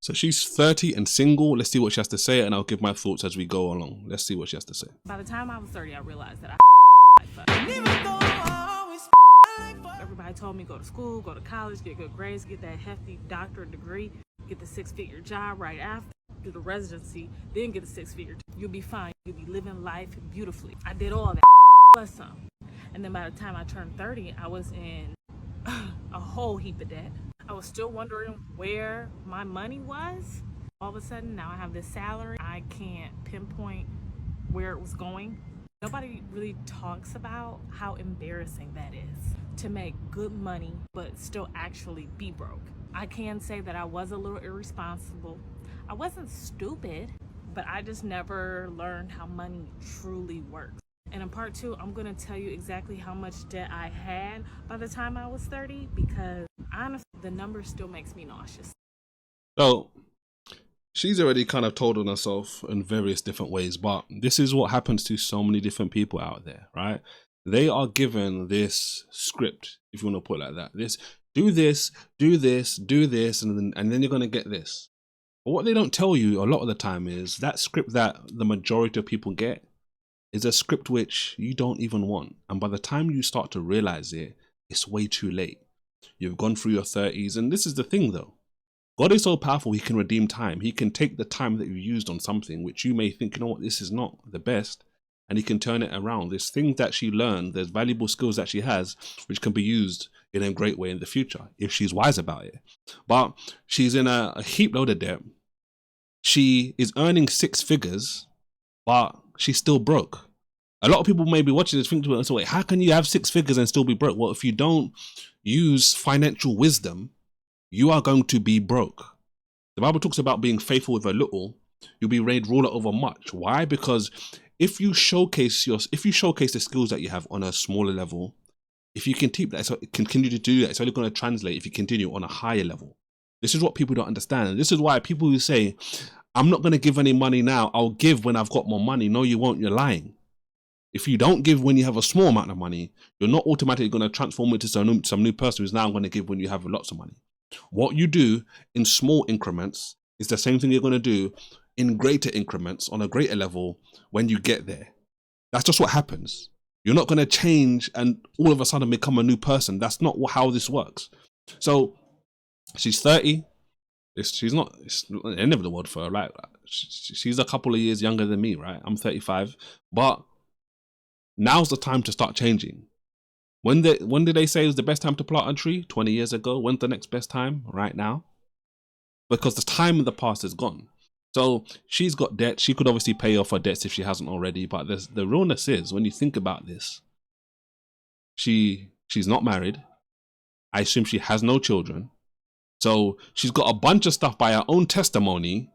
So she's 30 and single. Let's see what she has to say, and I'll give my thoughts as we go along. Let's see what she has to say. By the time I was 30, I realized that everybody told me go to school, go to college, get good grades, get that hefty doctorate degree, get the 6-figure job right after, do the residency, then get a 6-figure job. You'll be fine. You'll be living life beautifully. I did all that plus some. And then by the time I turned 30, I was in a whole heap of debt. I was still wondering where my money was. All of a sudden, now I have this salary. I can't pinpoint where it was going. Nobody really talks about how embarrassing that is to make good money but still actually be broke. I can say that I was a little irresponsible. I wasn't stupid, but I just never learned how money truly works. And in part 2, I'm gonna tell you exactly how much debt I had by the time I was 30, because honestly, the number still makes me nauseous. So she's already kind of told on herself in various different ways, but this is what happens to so many different people out there, right? They are given this script, if you want to put it like that. This, do this, do this, do this, and then you're gonna get this. But what they don't tell you a lot of the time is that script that the majority of people get is a script which you don't even want. And by the time you start to realize it, it's way too late. You've gone through your 30s. And this is the thing though. God is so powerful, he can redeem time. He can take the time that you used on something which you may think, you know what, this is not the best. And he can turn it around. There's things that she learned, there's valuable skills that she has, which can be used in a great way in the future, if she's wise about it. But she's in a heap load of debt. She is earning 6 figures, but she's still broke. A lot of people may be watching this thinking to themselves, wait, how can you have 6 figures and still be broke? Well, if you don't use financial wisdom, you are going to be broke. The Bible talks about being faithful with a little, you'll be made ruler over much. Why? Because if you showcase the skills that you have on a smaller level, if you can keep that, so continue to do that, it's only going to translate if you continue on a higher level. This is what people don't understand. And this is why people who say, I'm not going to give any money now, I'll give when I've got more money. No, you won't. You're lying. If you don't give when you have a small amount of money, you're not automatically going to transform into some new person who's now going to give when you have lots of money. What you do in small increments is the same thing you're going to do in greater increments on a greater level when you get there. That's just what happens. You're not going to change and all of a sudden become a new person. That's not how this works. So she's 30. It's not the end of the world for her, right? She's a couple of years younger than me, right? I'm 35. But now's the time to start changing. When did they say it was the best time to plant a tree? 20 years ago. When's the next best time? Right now. Because the time in the past is gone. So she's got debt. She could obviously pay off her debts if she hasn't already. But the realness is, when you think about this, she's not married. I assume she has no children. So she's got a bunch of stuff by her own testimony,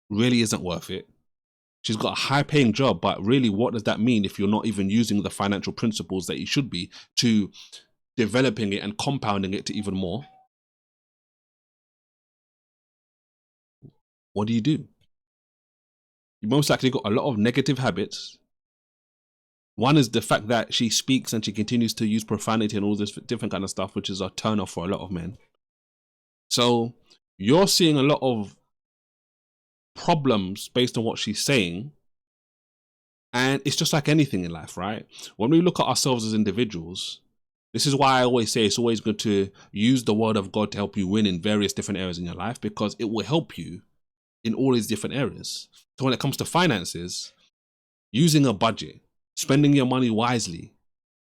really isn't worth it. She's got a high paying job, but really what does that mean if you're not even using the financial principles that you should be to developing it and compounding it to even more? What do? You most likely got a lot of negative habits. One is the fact that she speaks and she continues to use profanity and all this different kind of stuff, which is a turn off for a lot of men. So you're seeing a lot of problems based on what she's saying. And it's just like anything in life, right? When we look at ourselves as individuals, this is why I always say it's always good to use the word of God to help you win in various different areas in your life, because it will help you in all these different areas. So when it comes to finances, using a budget, spending your money wisely,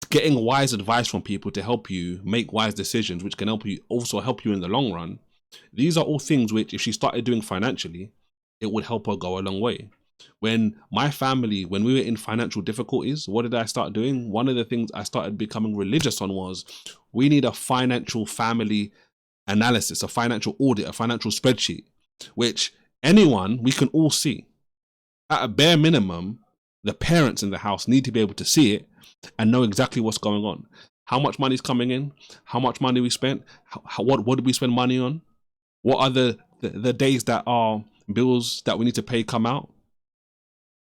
getting wise advice from people to help you make wise decisions, which can help you in the long run. These are all things which, if she started doing financially, it would help her go a long way. When my family, when we were in financial difficulties, what did I start doing? One of the things I started becoming religious on was, we need a financial family analysis, a financial audit, a financial spreadsheet, which we can all see. At a bare minimum, the parents in the house need to be able to see it and know exactly what's going on. How much money is coming in? How much money we spent? What did we spend money on? What are the days that our bills that we need to pay come out?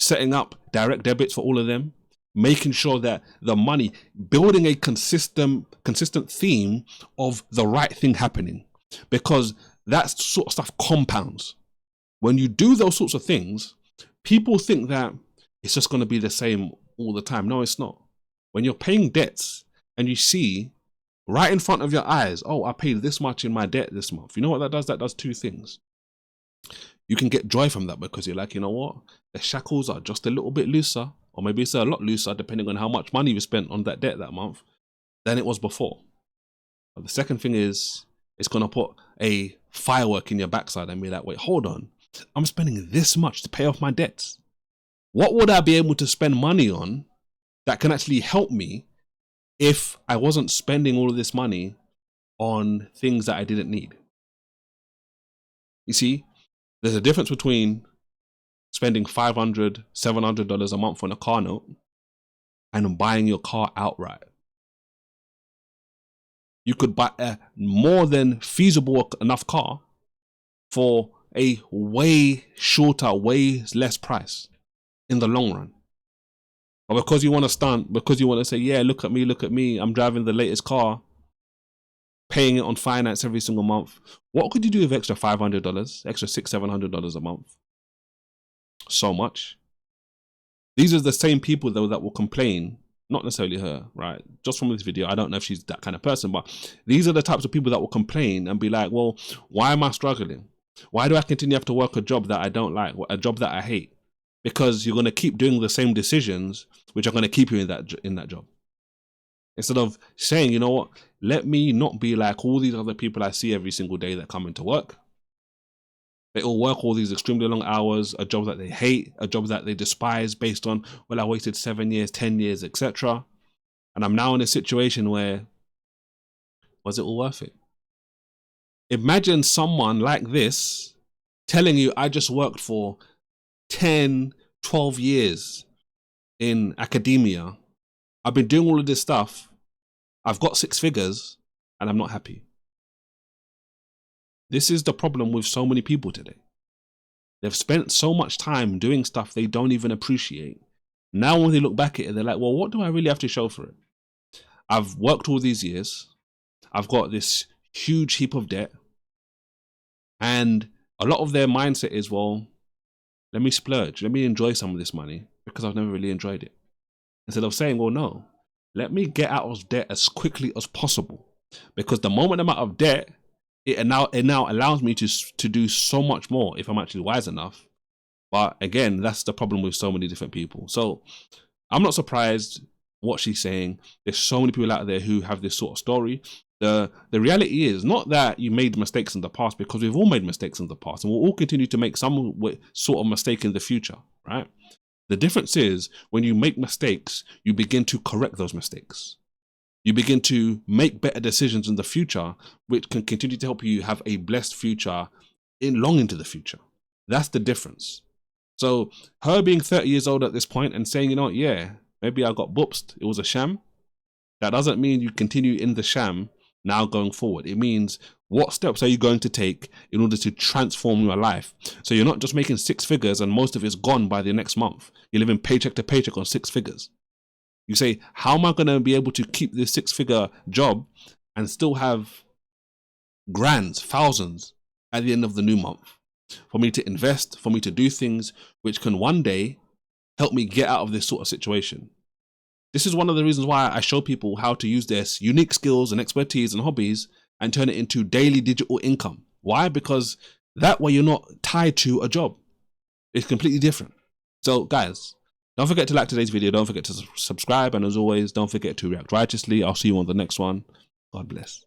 Setting up direct debits for all of them. Making sure that the money, building a consistent theme of the right thing happening. Because that sort of stuff compounds. When you do those sorts of things, people think that it's just going to be the same all the time. No, it's not. When you're paying debts and you see right in front of your eyes, oh, I paid this much in my debt this month. You know what that does? That does two things. You can get joy from that because you're like, you know what? The shackles are just a little bit looser, or maybe it's a lot looser depending on how much money you spent on that debt that month than it was before. But the second thing is, it's going to put a firework in your backside and be like, wait, hold on. I'm spending this much to pay off my debts. What would I be able to spend money on that can actually help me if I wasn't spending all of this money on things that I didn't need? You see, there's a difference between spending $500, $700 a month on a car note and buying your car outright. You could buy a more than feasible enough car for a way shorter, way less price in the long run. But because you want to stunt, because you want to say, yeah, look at me, I'm driving the latest car, paying it on finance every single month. What could you do with extra $500, extra $600, $700 a month? So much. These are the same people though that will complain, not necessarily her, right? Just from this video, I don't know if she's that kind of person, but these are the types of people that will complain and be like, well, why am I struggling? Why do I continue to have to work a job that I don't like, a job that I hate? Because you're going to keep doing the same decisions, which are going to keep you in that job. Instead of saying, you know what, let me not be like all these other people I see every single day that come into work. They all work all these extremely long hours, a job that they hate, a job that they despise based on, well, I waited 7 years, 10 years, etc. And I'm now in a situation where, was it all worth it? Imagine someone like this telling you, I just worked for 10, 12 years in academia. I've been doing all of this stuff. I've got 6 figures and I'm not happy. This is the problem with so many people today. They've spent so much time doing stuff they don't even appreciate. Now when they look back at it, they're like, well, what do I really have to show for it? I've worked all these years. I've got this huge heap of debt. And a lot of their mindset is, well, let me splurge. Let me enjoy some of this money because I've never really enjoyed it. Instead of saying, well, no, let me get out of debt as quickly as possible. Because the moment I'm out of debt, it now allows me to do so much more if I'm actually wise enough. But again, that's the problem with so many different people. So I'm not surprised what she's saying. There's so many people out there who have this sort of story. The reality is not that you made mistakes in the past, because we've all made mistakes in the past and we'll all continue to make some sort of mistake in the future, right? The difference is when you make mistakes, you begin to correct those mistakes. You begin to make better decisions in the future, which can continue to help you have a blessed future long into the future. That's the difference. So her being 30 years old at this point and saying, you know, yeah, maybe I got boopsed, it was a sham. That doesn't mean you continue in the sham now going forward. It means, what steps are you going to take in order to transform your life? So you're not just making 6 figures and most of it's gone by the next month. You're living paycheck to paycheck on 6 figures. You say, how am I going to be able to keep this 6-figure job and still have grands, thousands at the end of the new month for me to invest, for me to do things which can one day help me get out of this sort of situation? This is one of the reasons why I show people how to use their unique skills and expertise and hobbies and turn it into daily digital income. Why? Because that way you're not tied to a job. It's completely different. So guys, don't forget to like today's video. Don't forget to subscribe. And as always, don't forget to react righteously. I'll see you on the next one. God bless.